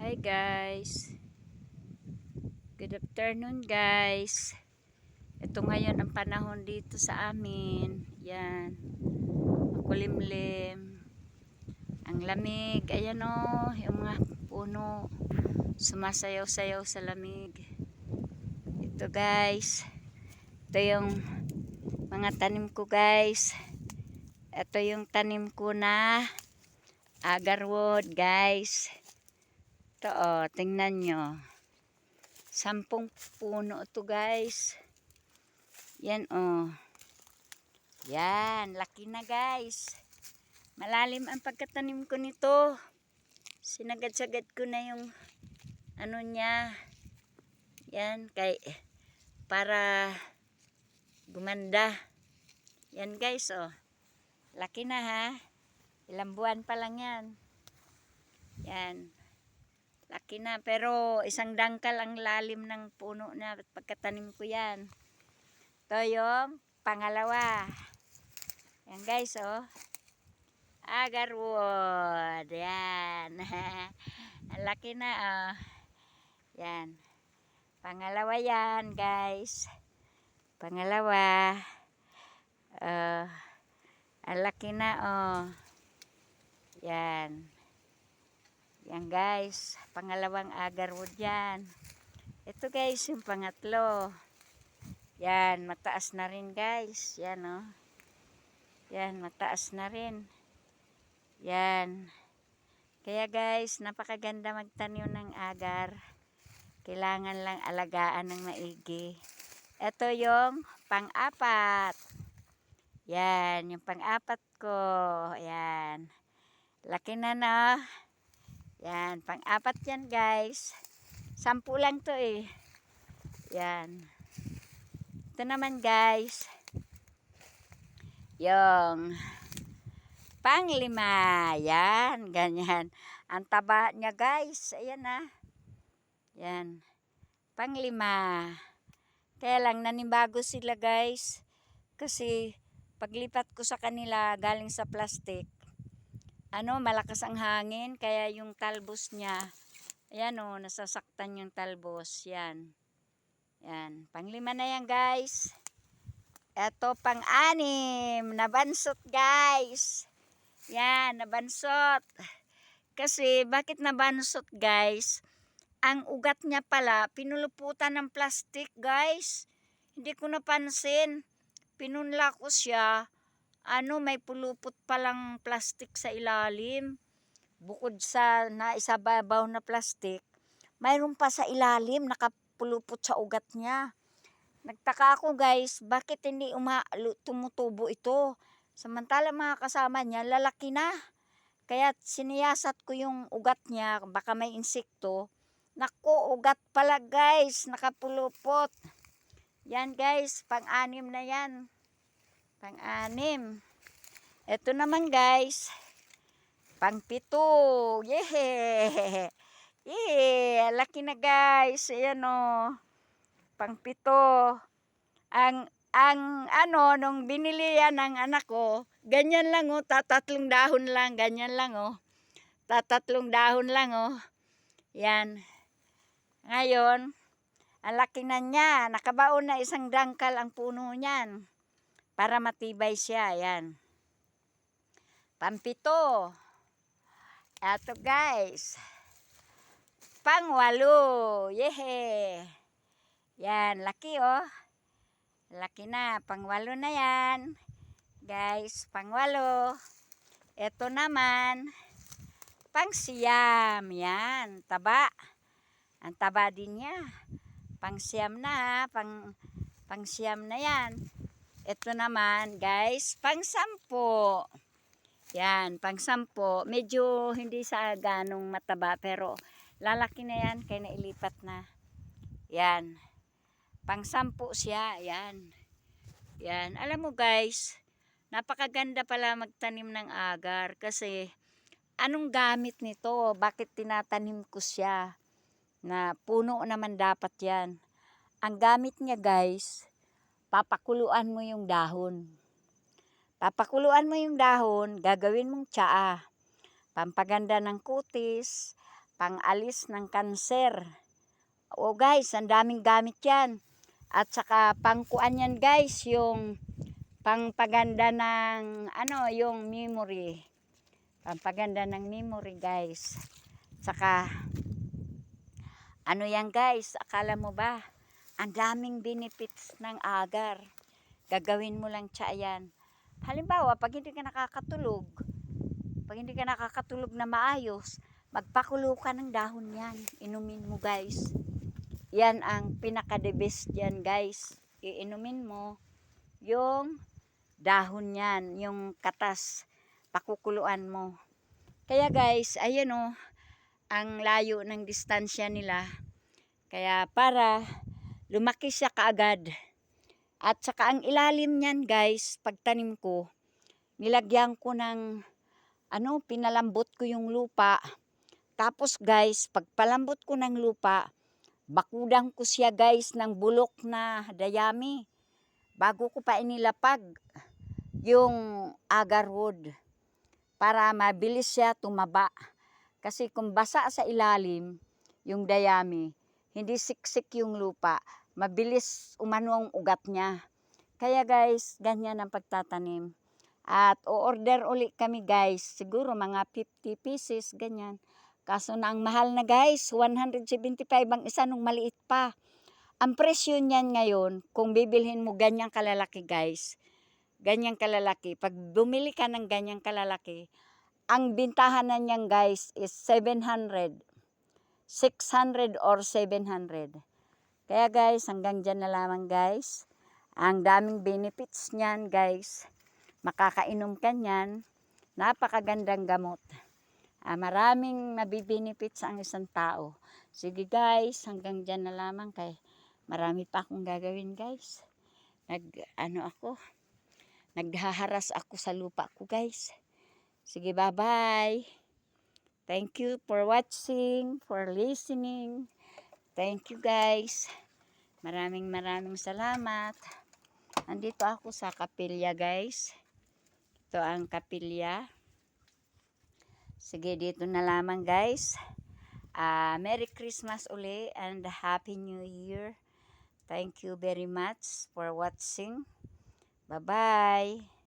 Hi guys, good afternoon guys. Ito ngayon ang panahon dito sa amin. Yan, makulimlim. Ang lamig, ayan o, yung mga puno sumasayaw-sayaw sa lamig. Ito guys, ito yung mga tanim ko guys. Ito yung tanim ko na agarwood guys. Ito o, tingnan nyo. 10 puno to guys. Yan oh. Yan, laki na guys. Malalim ang pagkatanim ko nito. Sinagad-sagad ko na yung ano niya. Yan, para gumanda. Yan guys oh. Laki na ha. Ilang buwan pa lang yan. Yan. Laki na, pero isang dangkal ang lalim ng puno na pagkatanim ko yan. Ito yung pangalawa. Yan guys, oh. Agarwood. Yan. Ang laki na, oh. Yan. Pangalawa yan, guys. Pangalawa. Ang laki na, oh. Yan. Yan guys, pangalawang agarwood yan. Ito guys, yung pangatlo. Yan, mataas na rin guys. Yan oh. Yan, mataas na rin. Yan. Kaya guys, napakaganda magtanim ng agar. Kailangan lang alagaan ng maigi. Ito yung pang-apat. Yan, yung pang-apat ko. Yan. Laki na no. Yan, pang-apat yan guys. 10 lang to eh. Yan. Ito naman guys. Yung pang-5. Yan, ganyan. Ang taba niya guys. Ayan na. Yan. Pang-5. Kaya lang nanibago sila guys. Kasi paglipat ko sa kanila galing sa plastic. Malakas ang hangin, kaya yung talbos niya, ayan o, nasasaktan yung talbos, yan. Yan, pang-5 na yan guys. Eto pang-6, nabansot guys. Yan, nabansot. Kasi, bakit nabansot guys? Ang ugat niya pala, pinuluputan ng plastic guys. Hindi ko napansin. Pinunla ko siya. May pulupot palang plastic sa ilalim. Bukod sa naisababaw na plastic, mayroon pa sa ilalim nakapulupot sa ugat niya. Nagtaka ako guys, bakit hindi tumutubo ito? Samantala mga kasama niya, lalaki na. Kaya siniyasat ko yung ugat niya, baka may insekto. Naku, ugat pala guys, nakapulupot. Yan guys, pang-6 na yan. Pang-6. Ito naman guys, pang-7. Yehey! Yehey! Laki na guys. Ayan o. Pang-7. Nung binili yan ng anak ko, ganyan lang o. Tatatlong dahon lang. Ganyan lang o. Tatatlong dahon lang o. Yan. Ngayon, ang laki na niya. Nakabaon na isang dangkal ang puno niyan. Para matibay siya, yan. Pang-7. Eto guys. Pang-8. Yehe. Yan, laki oh. Laki na, pang-8 na yan. Guys, pang-8. Eto naman, pang-9. Yan, taba. Ang taba din niya. Pang-9 na, pang-9 na yan. Ito naman guys, pang-10. Yan, pang-10. Medyo hindi sa ganong mataba pero lalaki na yan kaya nailipat na. Yan. Pang-10 siya. Yan. Yan. Alam mo guys, napakaganda pala magtanim ng agar kasi anong gamit nito? Bakit tinatanim ko siya? Na puno naman dapat yan. Ang gamit niya guys, papakuluan mo yung dahon. Papakuluan mo yung dahon, gagawin mong tsaa. Pampaganda ng kutis, Pang-alis ng kanser. O guys, ang daming gamit yan. At saka pangkuan yan guys, yung pangpaganda ng yung memory. Pampaganda ng memory guys. Saka yan guys, akala mo ba? Ang daming benefits ng agar. Gagawin mo lang siya yan. Halimbawa, pag hindi ka nakakatulog na maayos, magpakulo ka ng dahon yan. Inumin mo guys. Yan ang pinaka-the best yan guys. Iinumin mo yung dahon yan, yung katas, pakukuluan mo. Kaya guys, ayan o, ang layo ng distansya nila. Kaya para lumaki siya kaagad. At saka ang ilalim niyan guys, pagtanim ko, nilagyan ko ng pinalambot ko yung lupa. Tapos guys, pagpalambot ko ng lupa, bakudang ko siya guys ng bulok na dayami. Bago ko pa inilapag yung agar wood. Para mabilis siya tumaba. Kasi kung basa sa ilalim, yung dayami, hindi siksik yung lupa, mabilis umano ang ugat niya. Kaya guys, ganyan ang pagtatanim. At o-order uli kami guys, siguro mga 50 pieces, ganyan. Kaso na ang mahal na guys, 175 ang isa nung maliit pa. Ang presyo niyan ngayon, kung bibilhin mo ganyang kalalaki guys, ganyang kalalaki, pag bumili ka ng ganyang kalalaki, ang bintahan na niyan guys is 700, 600 or 700. Kaya guys, hanggang dyan na lamang guys. Ang daming benefits niyan guys. Makakainom ka niyan. Napakagandang gamot. Maraming mabibenefits ang isang tao. Sige guys, hanggang dyan na lamang kay marami pa akong gagawin guys. Naghaharas ako sa lupa ko guys. Sige, bye-bye. Thank you for watching, for listening. Thank you guys. Maraming salamat. Andito ako sa kapilya guys. Ito ang kapilya. Sige, dito na lamang guys. Merry Christmas uli and Happy New Year. Thank you very much for watching. Bye-bye.